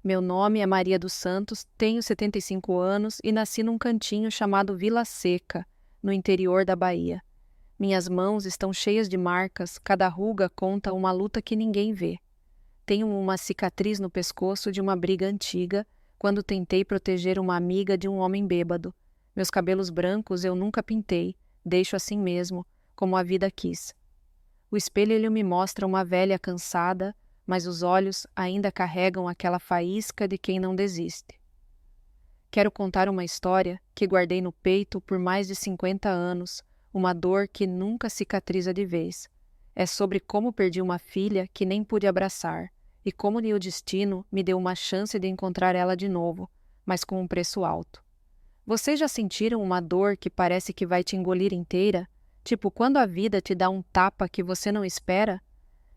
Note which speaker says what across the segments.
Speaker 1: Meu nome é Maria dos Santos, tenho 75 anos e nasci num cantinho chamado Vila Seca, no interior da Bahia. Minhas mãos estão cheias de marcas, cada ruga conta uma luta que ninguém vê. Tenho uma cicatriz no pescoço de uma briga antiga, quando tentei proteger uma amiga de um homem bêbado. Meus cabelos brancos eu nunca pintei, deixo assim mesmo, como a vida quis. O espelho ele me mostra uma velha cansada, mas os olhos ainda carregam aquela faísca de quem não desiste. Quero contar uma história que guardei no peito por mais de 50 anos, uma dor que nunca cicatriza de vez. É sobre como perdi uma filha que nem pude abraçar, e como o destino me deu uma chance de encontrar ela de novo, mas com um preço alto. Vocês já sentiram uma dor que parece que vai te engolir inteira? Tipo quando a vida te dá um tapa que você não espera?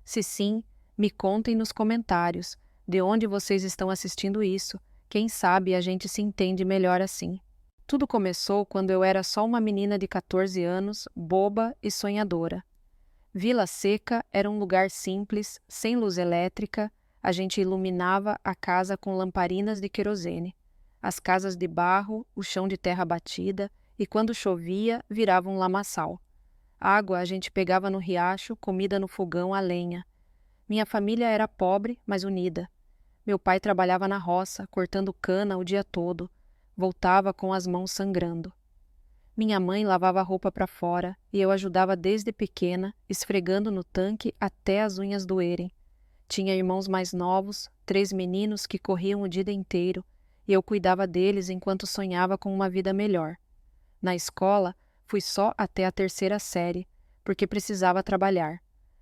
Speaker 1: Se sim, me contem nos comentários de onde vocês estão assistindo isso. Quem sabe a gente se entende melhor assim. Tudo começou quando eu era só uma menina de 14 anos, boba e sonhadora. Vila Seca era um lugar simples, sem luz elétrica. A gente iluminava a casa com lamparinas de querosene. As casas de barro, o chão de terra batida, e quando chovia, virava um lamaçal. Água a gente pegava no riacho, comida no fogão a lenha. Minha família era pobre, mas unida. Meu pai trabalhava na roça, cortando cana o dia todo. Voltava com as mãos sangrando. Minha mãe lavava a roupa para fora e eu ajudava desde pequena, esfregando no tanque até as unhas doerem. Tinha irmãos mais novos, 3 meninos que corriam o dia inteiro, e eu cuidava deles enquanto sonhava com uma vida melhor. Na escola, fui só até a 3ª série, porque precisava trabalhar.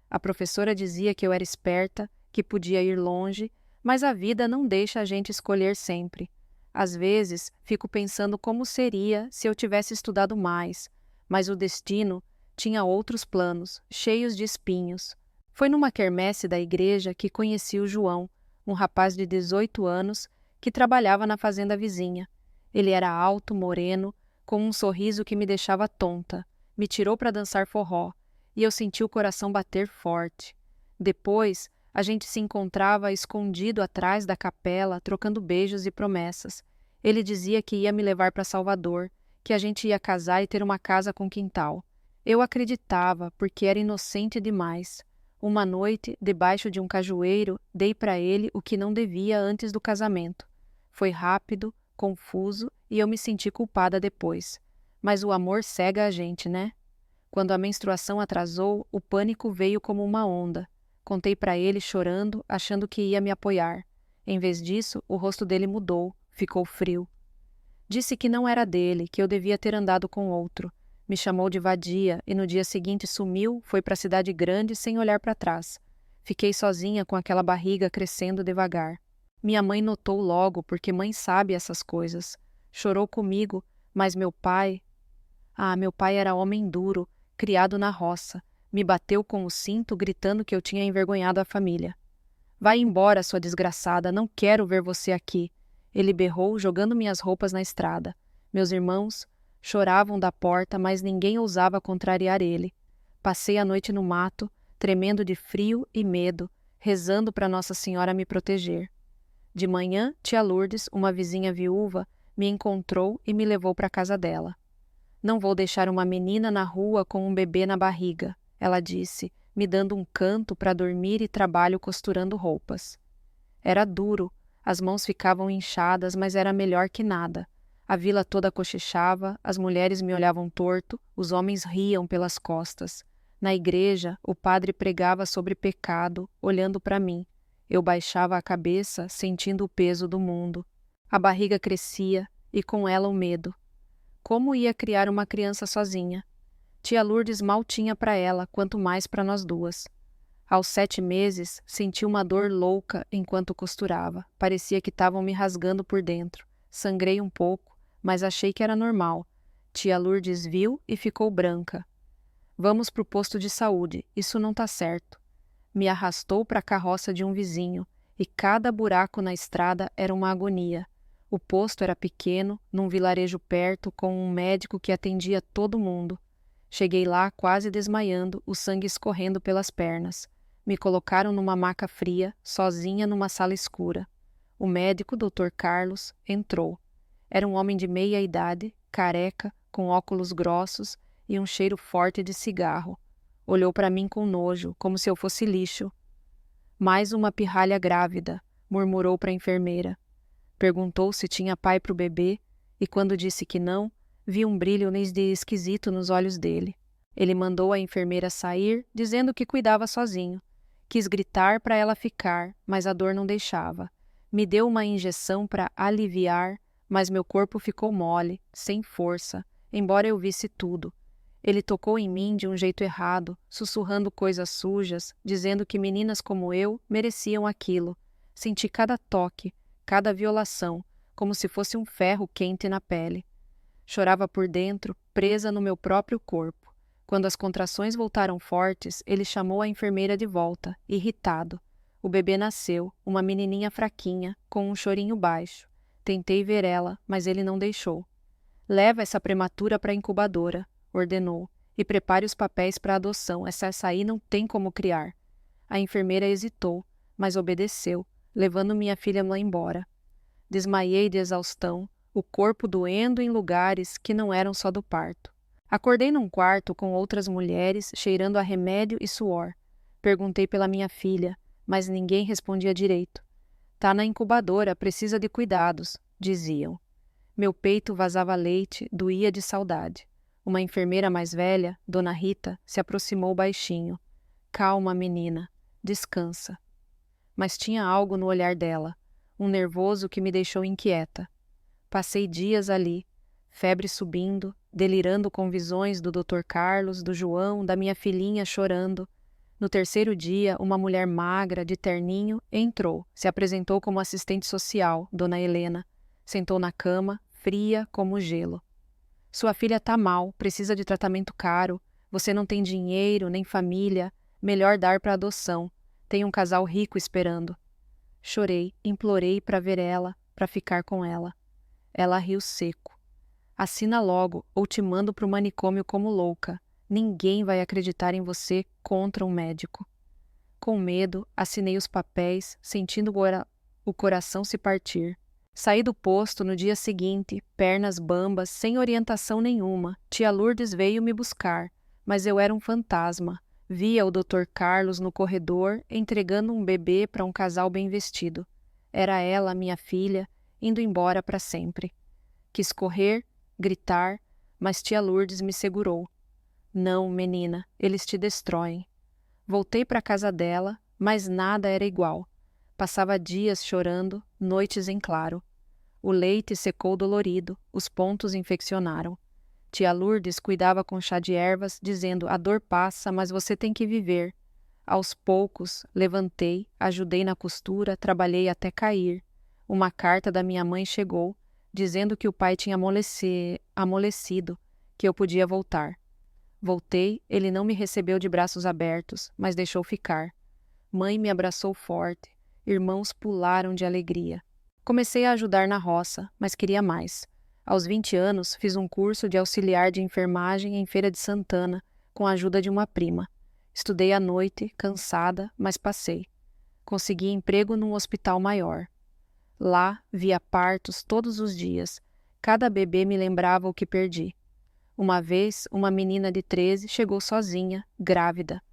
Speaker 1: A professora dizia que eu era esperta, que podia ir longe, mas a vida não deixa a gente escolher sempre. Às vezes, fico pensando como seria se eu tivesse estudado mais, mas o destino tinha outros planos, cheios de espinhos. Foi numa quermesse da igreja que conheci o João, um rapaz de 18 anos que trabalhava na fazenda vizinha. Ele era alto, moreno, com um sorriso que me deixava tonta. Me tirou para dançar forró, e eu senti o coração bater forte. Depois, a gente se encontrava escondido atrás da capela, trocando beijos e promessas. Ele dizia que ia me levar para Salvador, que a gente ia casar e ter uma casa com quintal. Eu acreditava, porque era inocente demais. Uma noite, debaixo de um cajueiro, dei para ele o que não devia antes do casamento. Foi rápido, confuso, e eu me senti culpada depois. Mas o amor cega a gente, né? Quando a menstruação atrasou, o pânico veio como uma onda. Contei para ele chorando, achando que ia me apoiar. Em vez disso, o rosto dele mudou, ficou frio. Disse que não era dele, que eu devia ter andado com outro. Me chamou de vadia e no dia seguinte sumiu, foi para a cidade grande sem olhar para trás. Fiquei sozinha com aquela barriga crescendo devagar. Minha mãe notou logo, porque mãe sabe essas coisas. Chorou comigo, mas meu pai... meu pai era homem duro, criado na roça. Me bateu com o cinto, gritando que eu tinha envergonhado a família. Vai embora, sua desgraçada, não quero ver você aqui. Ele berrou, jogando minhas roupas na estrada. Meus irmãos choravam da porta, mas ninguém ousava contrariar ele. Passei a noite no mato, tremendo de frio e medo, rezando para Nossa Senhora me proteger. De manhã, tia Lourdes, uma vizinha viúva, me encontrou e me levou para a casa dela. Não vou deixar uma menina na rua com um bebê na barriga, ela disse, me dando um canto para dormir e trabalho costurando roupas. Era duro, as mãos ficavam inchadas, mas era melhor que nada. A vila toda cochichava, as mulheres me olhavam torto, os homens riam pelas costas. Na igreja, o padre pregava sobre pecado, olhando para mim. Eu baixava a cabeça, sentindo o peso do mundo. A barriga crescia, e com ela o medo. Como ia criar uma criança sozinha? Tia Lourdes mal tinha para ela, quanto mais para nós duas. Aos 7 meses, senti uma dor louca enquanto costurava. Parecia que estavam me rasgando por dentro. Sangrei um pouco, mas achei que era normal. Tia Lourdes viu e ficou branca. Vamos pro posto de saúde, isso não tá certo. Me arrastou para a carroça de um vizinho, e cada buraco na estrada era uma agonia. O posto era pequeno, num vilarejo perto, com um médico que atendia todo mundo. Cheguei lá quase desmaiando, o sangue escorrendo pelas pernas. Me colocaram numa maca fria, sozinha numa sala escura. O médico, Dr. Carlos, entrou. Era um homem de meia idade, careca, com óculos grossos e um cheiro forte de cigarro. Olhou para mim com nojo, como se eu fosse lixo. Mais uma pirralha grávida, murmurou para a enfermeira. Perguntou se tinha pai para o bebê e, quando disse que não, vi um brilho de esquisito nos olhos dele. Ele mandou a enfermeira sair, dizendo que cuidava sozinho. Quis gritar para ela ficar, mas a dor não deixava. Me deu uma injeção para aliviar, mas meu corpo ficou mole, sem força, embora eu visse tudo. Ele tocou em mim de um jeito errado, sussurrando coisas sujas, dizendo que meninas como eu mereciam aquilo. Senti cada toque, cada violação, como se fosse um ferro quente na pele. Chorava por dentro, presa no meu próprio corpo. Quando as contrações voltaram fortes, ele chamou a enfermeira de volta, irritado. O bebê nasceu, uma menininha fraquinha, com um chorinho baixo. Tentei ver ela, mas ele não deixou. Leva essa prematura para a incubadora, ordenou, e prepare os papéis para a adoção, essa açaí não tem como criar. A enfermeira hesitou, mas obedeceu, levando minha filha lá embora. Desmaiei de exaustão, o corpo doendo em lugares que não eram só do parto. Acordei num quarto com outras mulheres, cheirando a remédio e suor. Perguntei pela minha filha, mas ninguém respondia direito. Tá na incubadora, precisa de cuidados, diziam. Meu peito vazava leite, doía de saudade. Uma enfermeira mais velha, Dona Rita, se aproximou baixinho. Calma, menina, descansa. Mas tinha algo no olhar dela, um nervoso que me deixou inquieta. Passei dias ali, febre subindo, delirando com visões do Dr. Carlos, do João, da minha filhinha chorando. No terceiro dia, uma mulher magra, de terninho, entrou, se apresentou como assistente social, Dona Helena. Sentou na cama, fria como gelo. Sua filha tá mal, precisa de tratamento caro. Você não tem dinheiro, nem família. Melhor dar para adoção. Tem um casal rico esperando. Chorei, implorei para ver ela, para ficar com ela. Ela riu seco. Assina logo, ou te mando pro manicômio como louca. Ninguém vai acreditar em você contra um médico. Com medo, assinei os papéis, sentindo o coração se partir. Saí do posto no dia seguinte, pernas bambas, sem orientação nenhuma. Tia Lourdes veio me buscar, mas eu era um fantasma. Via o Dr. Carlos no corredor, entregando um bebê para um casal bem vestido. Era ela, minha filha, indo embora para sempre. Quis correr, gritar, mas tia Lourdes me segurou. Não, menina, eles te destroem. Voltei para a casa dela, mas nada era igual. Passava dias chorando, noites em claro. O leite secou dolorido, os pontos infeccionaram. Tia Lourdes cuidava com chá de ervas, dizendo: a dor passa, mas você tem que viver. Aos poucos, levantei, ajudei na costura, trabalhei até cair. Uma carta da minha mãe chegou, dizendo que o pai tinha amolecido, que eu podia voltar. Voltei, ele não me recebeu de braços abertos, mas deixou ficar. Mãe me abraçou forte, irmãos pularam de alegria. Comecei a ajudar na roça, mas queria mais. Aos 20 anos, fiz um curso de auxiliar de enfermagem em Feira de Santana, com a ajuda de uma prima. Estudei à noite, cansada, mas passei. Consegui emprego num hospital maior. Lá, via partos todos os dias. Cada bebê me lembrava o que perdi. Uma vez, uma menina de 13 chegou sozinha, grávida.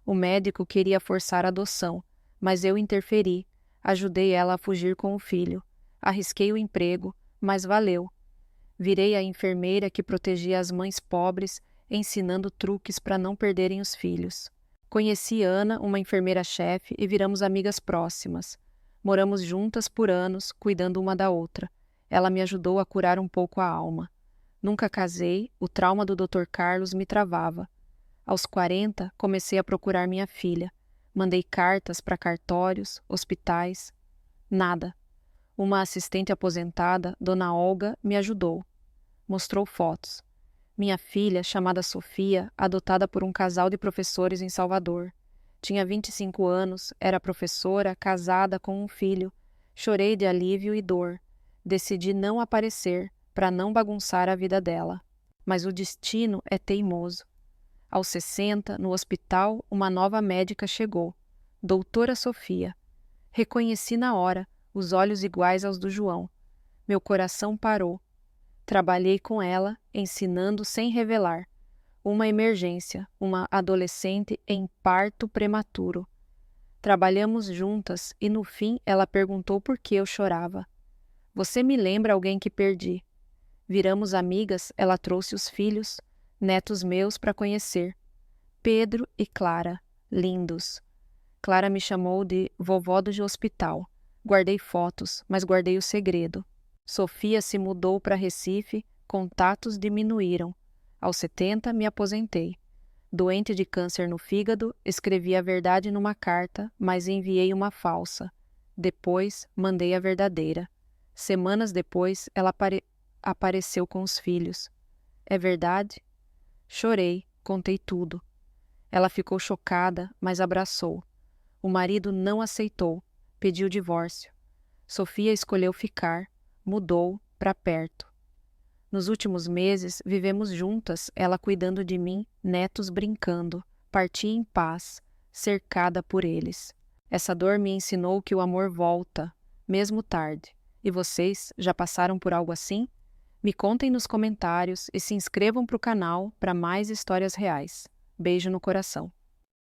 Speaker 1: O médico queria forçar a adoção, mas eu interferi. Ajudei ela a fugir com o filho. Arrisquei o emprego, mas valeu. Virei a enfermeira que protegia as mães pobres, ensinando truques para não perderem os filhos. Conheci Ana, uma enfermeira-chefe, e viramos amigas próximas. Moramos juntas por anos, cuidando uma da outra. Ela me ajudou a curar um pouco a alma. Nunca casei, o trauma do Dr. Carlos me travava. Aos 40, comecei a procurar minha filha. Mandei cartas para cartórios, hospitais. Nada. Uma assistente aposentada, Dona Olga, me ajudou. Mostrou fotos. Minha filha, chamada Sofia, adotada por um casal de professores em Salvador. Tinha 25 anos, era professora, casada com um filho. Chorei de alívio e dor. Decidi não aparecer, para não bagunçar a vida dela. Mas o destino é teimoso. Aos 60, no hospital, uma nova médica chegou. Doutora Sofia. Reconheci na hora. os olhos iguais aos do João. Meu coração parou. Trabalhei com ela, ensinando sem revelar. Uma emergência, uma adolescente em parto prematuro. Trabalhamos juntas e no fim ela perguntou por que eu chorava. Você me lembra alguém que perdi. Viramos amigas, ela trouxe os filhos, netos meus para conhecer. Pedro e Clara, lindos. Clara me chamou de vovó do hospital. Guardei fotos, mas guardei o segredo. Sofia se mudou para Recife, contatos diminuíram. Aos 70 me aposentei. Doente de câncer no fígado, escrevi a verdade numa carta, mas enviei uma falsa. Depois, mandei a verdadeira. Semanas depois, ela apareceu com os filhos. É verdade? Chorei, contei tudo. Ela ficou chocada, mas abraçou. O marido não aceitou, pediu divórcio. Sofia escolheu ficar, mudou para perto. Nos últimos meses, vivemos juntas, ela cuidando de mim, netos brincando. Parti em paz, cercada por eles. Essa dor me ensinou que o amor volta, mesmo tarde. E vocês já passaram por algo assim? Me contem nos comentários e se inscrevam para o canal para mais histórias reais. Beijo no coração.